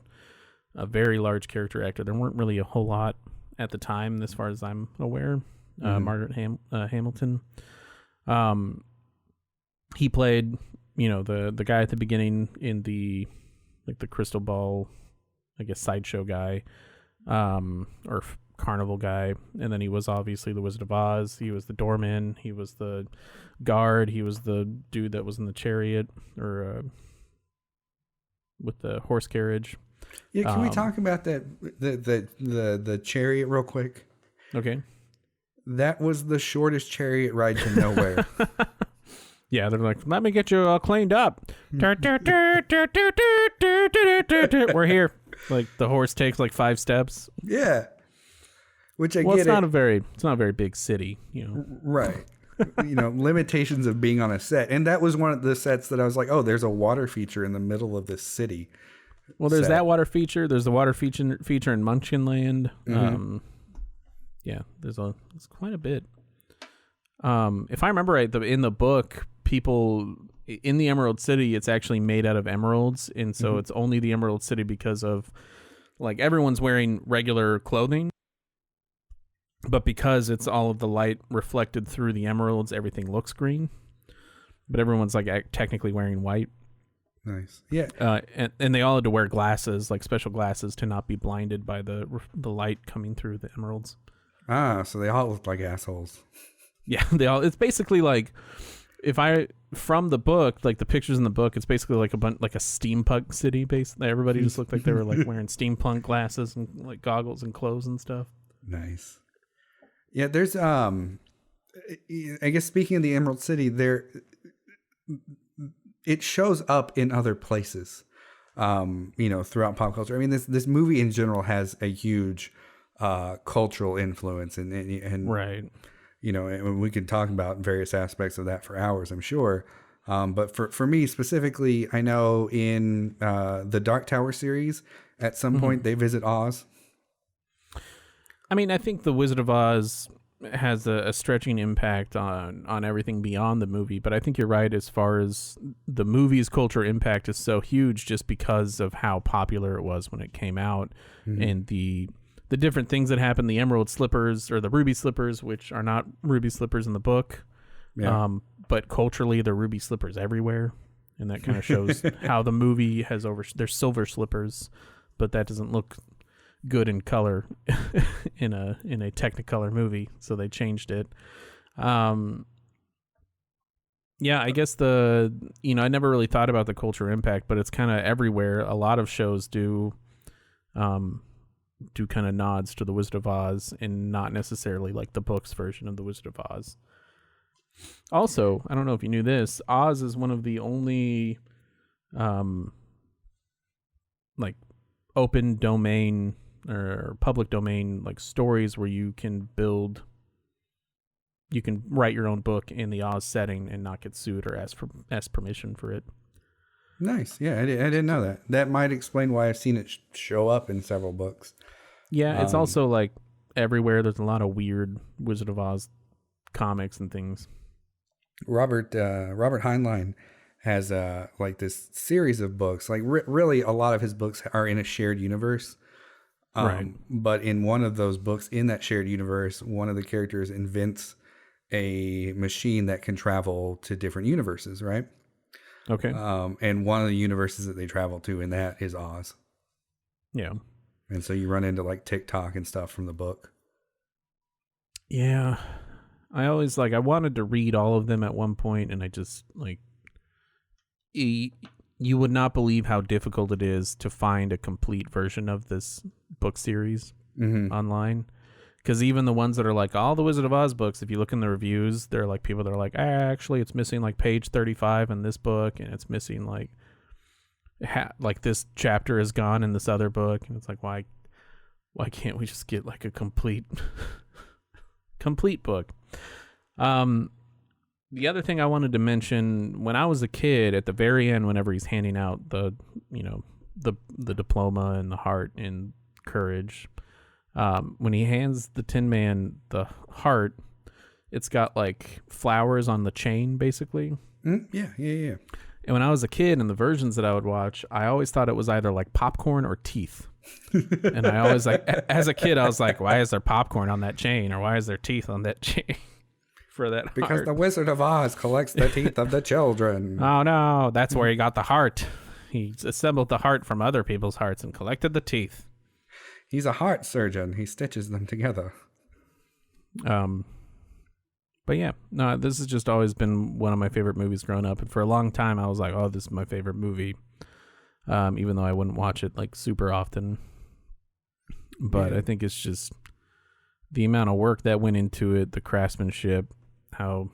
very large character actor. There weren't really a whole lot at the time, as far as I'm aware. Margaret Hamilton. He played, the guy at the beginning in the crystal ball, I guess, sideshow guy, or carnival guy, and then he was obviously the Wizard of Oz. He was the doorman. He was the guard. He was the dude that was in the chariot or with the horse carriage. Yeah, can we talk about that the chariot real quick? Okay. That was the shortest chariot ride to nowhere. Yeah, they're like, let me get you all cleaned up. We're here. Like the horse takes like 5 steps. Yeah. Which I well, get. It's not a very big city, Right. Limitations of being on a set. And that was one of the sets that I was like, oh, there's a water feature in the middle of this city. Well, there's that water feature. There's the water feature in Munchkinland. Yeah, there's quite a bit. If I remember right, in the book, people in the Emerald City, it's actually made out of emeralds, and so it's only the Emerald City because of like everyone's wearing regular clothing, but because it's all of the light reflected through the emeralds, everything looks green. But everyone's like technically wearing white. Nice. Yeah. And they all had to wear glasses, like special glasses, to not be blinded by the light coming through the emeralds. Ah, so they all look like assholes. Yeah, it's basically like from the book, like the pictures in the book, it's basically like a steampunk city. Basically, everybody just looked like they were like wearing steampunk glasses and like goggles and clothes and stuff. Nice. Yeah, there's I guess speaking of the Emerald City, it shows up in other places, throughout pop culture. I mean, this movie in general has a huge cultural influence, and right. And we could talk about various aspects of that for hours, I'm sure. But for me specifically, I know in the Dark Tower series, at some point they visit Oz. I mean, I think the Wizard of Oz has a stretching impact on everything beyond the movie, but I think you're right as far as the movie's culture impact is so huge just because of how popular it was when it came out, and the different things that happen, the emerald slippers or the ruby slippers, which are not ruby slippers in the book, but culturally they're ruby slippers everywhere, and that kind of shows how the movie has there's silver slippers, but that doesn't look good in color in a technicolor movie, so they changed it. Yeah, I guess I never really thought about the culture impact, but it's kind of everywhere. A lot of shows do kind of nods to the Wizard of Oz, and not necessarily like the book's version of the Wizard of Oz. Also, I don't know if you knew this, Oz is one of the only like open domain or public domain like stories where you can write your own book in the Oz setting and not get sued or ask permission for it. Nice. Yeah, I didn't know that. That might explain why I've seen it show up in several books. Yeah, it's also like everywhere. There's a lot of weird Wizard of Oz comics and things. Robert Heinlein has like this series of books. Like really, a lot of his books are in a shared universe. Right. But in one of those books, in that shared universe, one of the characters invents a machine that can travel to different universes. Right. Okay. And one of the universes that they travel to in that is Oz. Yeah. And so you run into like TikTok and stuff from the book. Yeah. I always I wanted to read all of them at one point, and I just you would not believe how difficult it is to find a complete version of this book series online. Because even the ones that are like all the Wizard of Oz books, if you look in the reviews, they're like people that are like, actually, it's missing like page 35 in this book, and it's missing like this chapter is gone in this other book, and it's like, why can't we just get like a complete book? The other thing I wanted to mention, when I was a kid, at the very end, whenever he's handing out the diploma and the heart and courage, when he hands the Tin Man the heart, it's got like flowers on the chain, basically. Yeah. And when I was a kid, in the versions that I would watch, I always thought it was either like popcorn or teeth. And I always like, as a kid, I was like, why is there popcorn on that chain, or why is there teeth on that chain? For that because heart. The Wizard of Oz collects the teeth of the children. Oh no, that's where he got the heart. He assembled the heart from other people's hearts and collected the teeth. He's a heart surgeon. He stitches them together. But yeah, no, this has just always been one of my favorite movies growing up, and for a long time I was like, oh, this is my favorite movie. Even though I wouldn't watch it like super often. But yeah. I think it's just the amount of work that went into it, the craftsmanship, how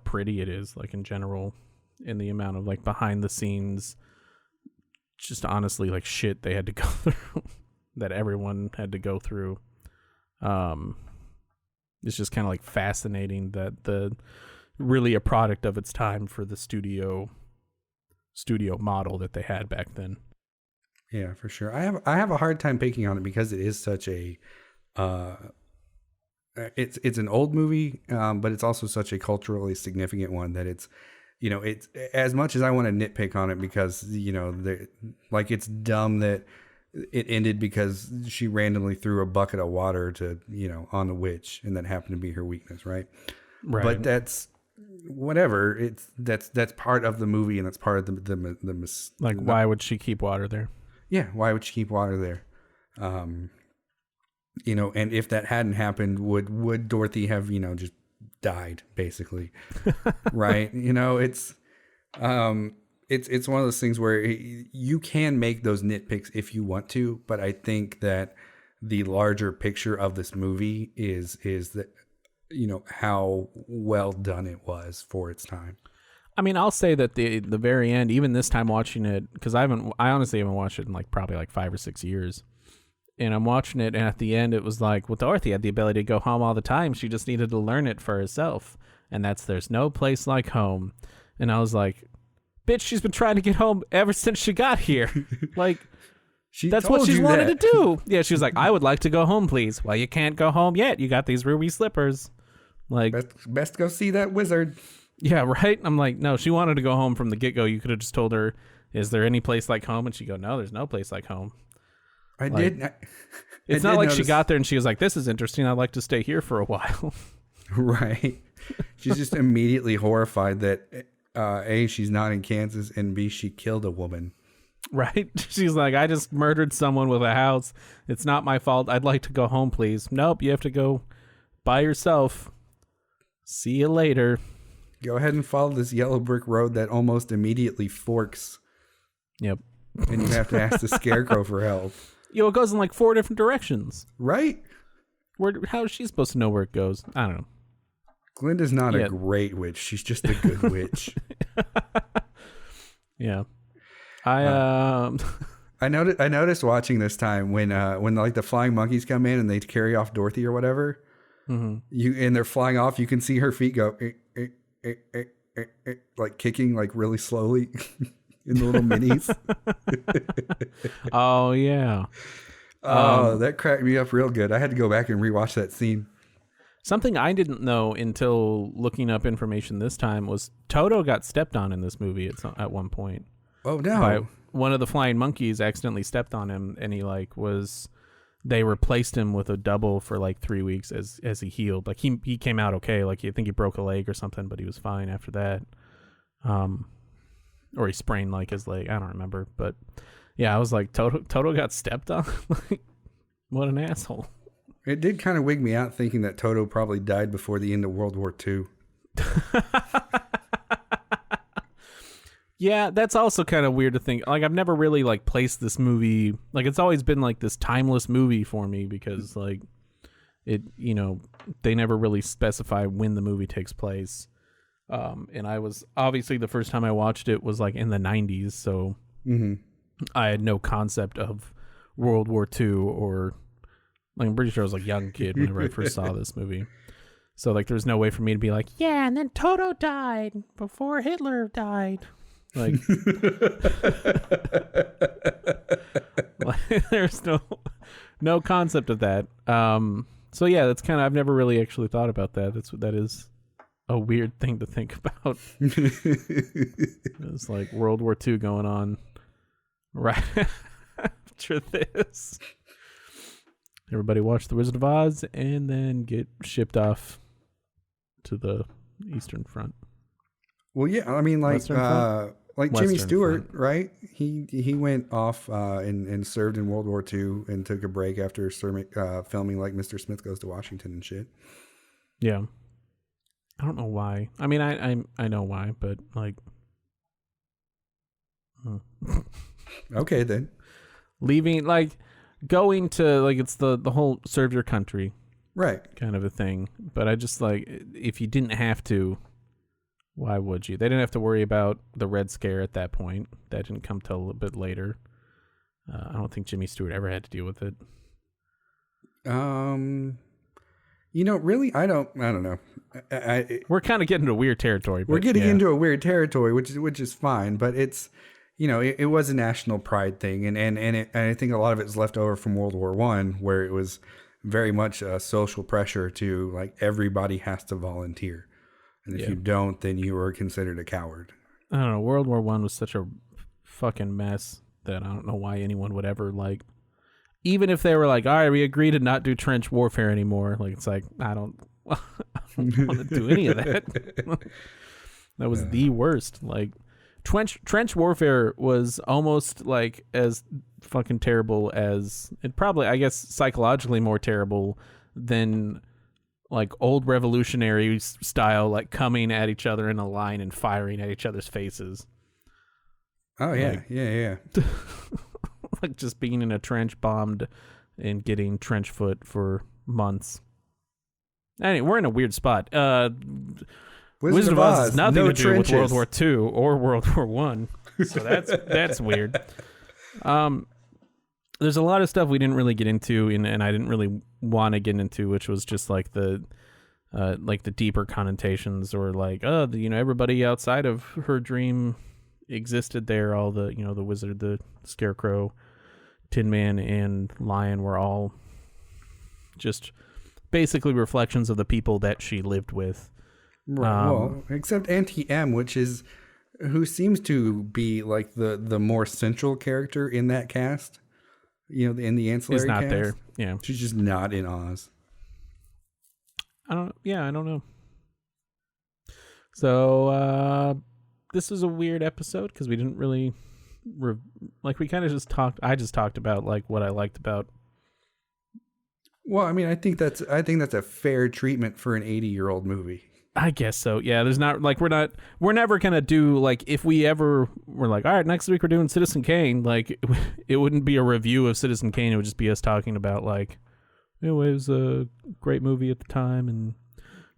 pretty it is, like in general, and the amount of like behind the scenes, just honestly like shit they had to go through, that everyone had to go through. It's just kind of like fascinating that the really a product of its time for the studio model that they had back then. Yeah, for sure. I have a hard time picking on it because it is such a it's an old movie, but it's also such a culturally significant one that it's as much as I want to nitpick on it because like it's dumb that it ended because she randomly threw a bucket of water to on the witch, and that happened to be her weakness, right? But that's whatever. That's part of the movie, and that's part of the like, why would she keep water there? Yeah, why would she keep water there? And if that hadn't happened, would Dorothy have, just died, basically? Right? It's one of those things where you can make those nitpicks if you want to, but I think that the larger picture of this movie is that, how well done it was for its time. I mean, I'll say that the very end, even this time watching it, because I honestly haven't watched it in like probably like 5 or 6 years. And I'm watching it, and at the end, it was like, well, Dorothy had the ability to go home all the time. She just needed to learn it for herself. And that's there's no place like home. And I was like, bitch, she's been trying to get home ever since she got here. Like, that's what she's wanted to do. Yeah, she was like, I would like to go home, please. Well, you can't go home yet. You got these ruby slippers. Like, best go see that wizard. Yeah, right? I'm like, no, she wanted to go home from the get-go. You could have just told her, is there any place like home? And she'd go, no, there's no place like home. It's not like she got there and she was like, this is interesting. I'd like to stay here for a while. Right. She's just immediately horrified that A, she's not in Kansas, and B, she killed a woman. Right. She's like, I just murdered someone with a house. It's not my fault. I'd like to go home, please. Nope, you have to go by yourself. See you later. Go ahead and follow this yellow brick road that almost immediately forks. Yep. And you have to ask the Scarecrow for help. It goes in like 4 different directions. Right? How is she supposed to know where it goes? I don't know. Glinda's not a great witch. She's just a good witch. Yeah. I noticed watching this time when like the flying monkeys come in and they carry off Dorothy or whatever. Mm-hmm. And they're flying off. You can see her feet go like kicking like really slowly in the little minis. Oh yeah. Oh, that cracked me up real good. I had to go back and rewatch that scene. Something I didn't know until looking up information this time was Toto got stepped on in this movie at one point. Oh no! One of the flying monkeys accidentally stepped on him, and they replaced him with a double for like 3 weeks as he healed. Like he came out okay. Like I think he broke a leg or something, but he was fine after that. Or he sprained like his leg. I don't remember, but yeah, I was like, Toto got stepped on. Like, what an asshole. It did kind of wig me out thinking that Toto probably died before the end of World War II. Yeah, that's also kind of weird to think. Like, I've never really like placed this movie. Like, it's always been like this timeless movie for me because like it, they never really specify when the movie takes place. And I was obviously the first time I watched it was like in the 90s, so I had no concept of World War II or like I'm pretty sure I was a young kid whenever I first saw this movie. So like there's no way for me to be like, yeah, and then Toto died before Hitler died. Like, there's no concept of that. So yeah, that's kind of I've never really actually thought about that. That is a weird thing to think about. It's like World War II going on right after this. Everybody watch The Wizard of Oz and then get shipped off to the Eastern Front. Well, yeah, I mean, like Jimmy Stewart, Front. right? He went off and served in World War II and took a break after filming like Mr. Smith Goes to Washington and shit. Yeah. I don't know why. I mean, I know why, but like, okay then. Leaving, like, going to like it's the whole serve your country, right? Kind of a thing. But I just like if you didn't have to, why would you? They didn't have to worry about the Red Scare at that point. That didn't come till a little bit later. I don't think Jimmy Stewart ever had to deal with it. Really, I don't know. We're kind of getting into weird territory. We're getting into a weird territory, which is fine, but it's, it was a national pride thing, and I think a lot of it's left over from World War I, where it was very much a social pressure to like everybody has to volunteer, and if you don't, then you are considered a coward. I don't know. World War I was such a fucking mess that I don't know why anyone would ever like. Even if they were like, all right, we agree to not do trench warfare anymore. Like, it's like, I don't want to do any of that. That was the worst. Like, trench warfare was almost like as fucking terrible as it probably, I guess, psychologically more terrible than like old revolutionary style, like coming at each other in a line and firing at each other's faces. Oh, yeah. Like, yeah. Like just being in a trench bombed and getting trench foot for months. Anyway, we're in a weird spot. Wizard of Oz has nothing to do with World War II or World War I. So that's weird. There's a lot of stuff we didn't really get into and I didn't really want to get into, which was just like the deeper connotations or like, everybody outside of her dream existed there. All the, the wizard, the scarecrow, Tin Man, and Lion were all just basically reflections of the people that she lived with. Right. Well, except Auntie M, who seems to be like the more central character in that cast. In the ancillary is not cast. There. Yeah, she's just not in Oz. I don't know. So this was a weird episode because we didn't really we kind of just talked. I just talked about like what I liked about. Well, I mean, I think that's a fair treatment for an 80-year-old movie. I guess so. Yeah, there's not like we're never gonna do like if we ever were like, all right, next week we're doing Citizen Kane. Like it wouldn't be a review of Citizen Kane. It would just be us talking about like, it was a great movie at the time and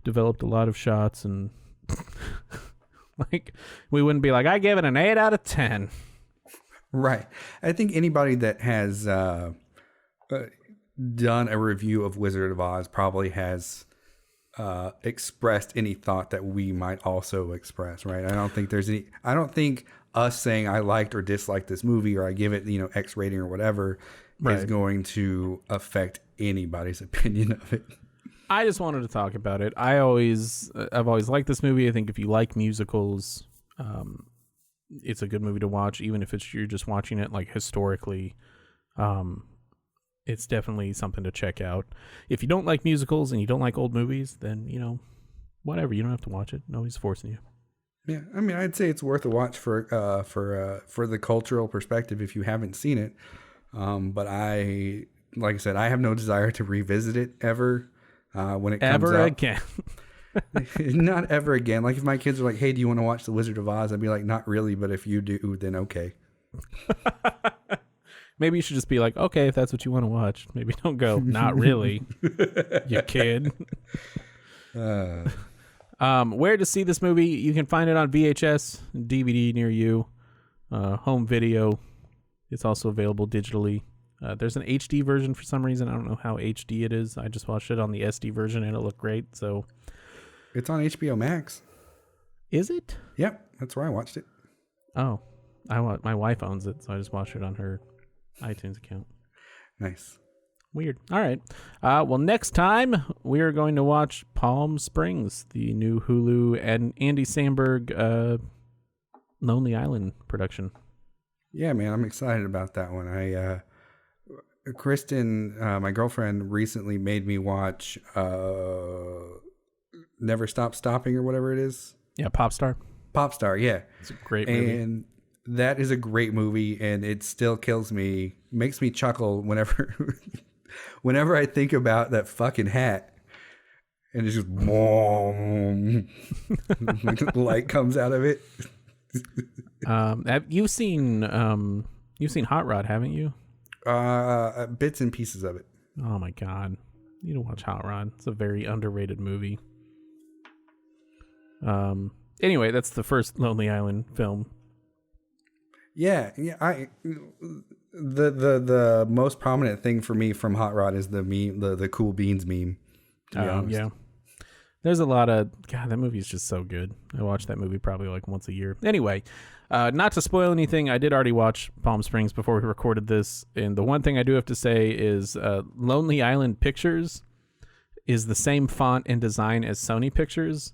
developed a lot of shots and like we wouldn't be like, I give it an 8 out of 10. Right. I think anybody that has done a review of Wizard of Oz probably has expressed any thought that we might also express, right? I don't think us saying I liked or disliked this movie or I give it, X rating or whatever is going to affect anybody's opinion of it. I just wanted to talk about it. I've always liked this movie. I think if you like musicals, it's a good movie to watch, even if you're just watching it like historically. It's definitely something to check out. If you don't like musicals and you don't like old movies, then whatever. You don't have to watch it. Nobody's forcing you. Yeah, I mean, I'd say it's worth a watch for the cultural perspective if you haven't seen it. But like I said, I have no desire to revisit it ever. When it comes ever out. Again. Not ever again. Like if my kids are like, hey, do you want to watch The Wizard of Oz? I'd be like, not really, but if you do, then okay. Maybe you should just be like, okay, if that's what you want to watch. Maybe don't go, not really, you kid. Where to see this movie? You can find it on VHS, DVD near you, home video. It's also available digitally. There's an HD version for some reason. I don't know how HD it is. I just watched it on the SD version and it looked great. So it's on HBO Max. Is it? Yep, that's where I watched it. Oh, my wife owns it, so I just watched it on her iTunes account. Nice. Weird. All right. Well, next time we are going to watch Palm Springs, the new Hulu and Andy Samberg Lonely Island production. Yeah, man, I'm excited about that one. Kristen, my girlfriend, recently made me watch Never Stop Stopping or whatever it is. Yeah, Popstar. Popstar, yeah. It's a great movie. And that is a great movie, and it still kills me, makes me chuckle whenever whenever I think about that fucking hat. And it's just light comes out of it. You've seen Hot Rod, haven't you? Bits and pieces of it. Oh my god. You don't watch Hot Rod. It's a very underrated movie. Anyway, that's the first Lonely Island film. Yeah. The most prominent thing for me from Hot Rod is the meme, the Cool Beans meme. To be honest. Yeah. There's a lot of God. That movie is just so good. I watch that movie probably like once a year. Anyway, not to spoil anything, I did already watch Palm Springs before we recorded this, and the one thing I do have to say is Lonely Island Pictures is the same font and design as Sony Pictures.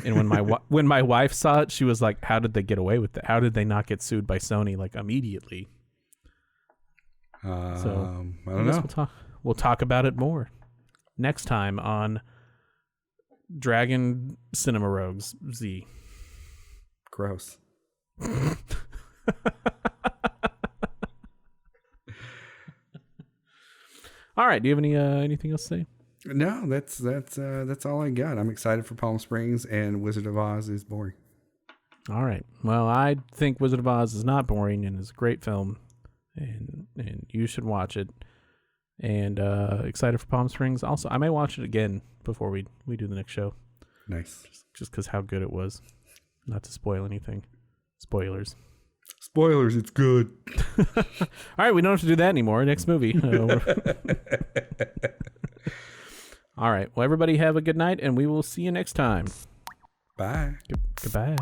And when my wife saw it, she was like, "How did they get away with that? How did they not get sued by Sony like immediately?" So I don't know. We'll talk about it more next time on Dragon Cinema Rogues Z. Gross. All right. Do you have anything else to say? No, that's all I got. I'm excited for Palm Springs, and Wizard of Oz is boring. All right. Well, I think Wizard of Oz is not boring and is a great film, and you should watch it. And excited for Palm Springs. Also, I may watch it again before we do the next show. Nice. Just because how good it was. Not to spoil anything. Spoilers. Spoilers, it's good. All right, we don't have to do that anymore. Next movie. All right. Well, everybody have a good night, and we will see you next time. Bye. Goodbye.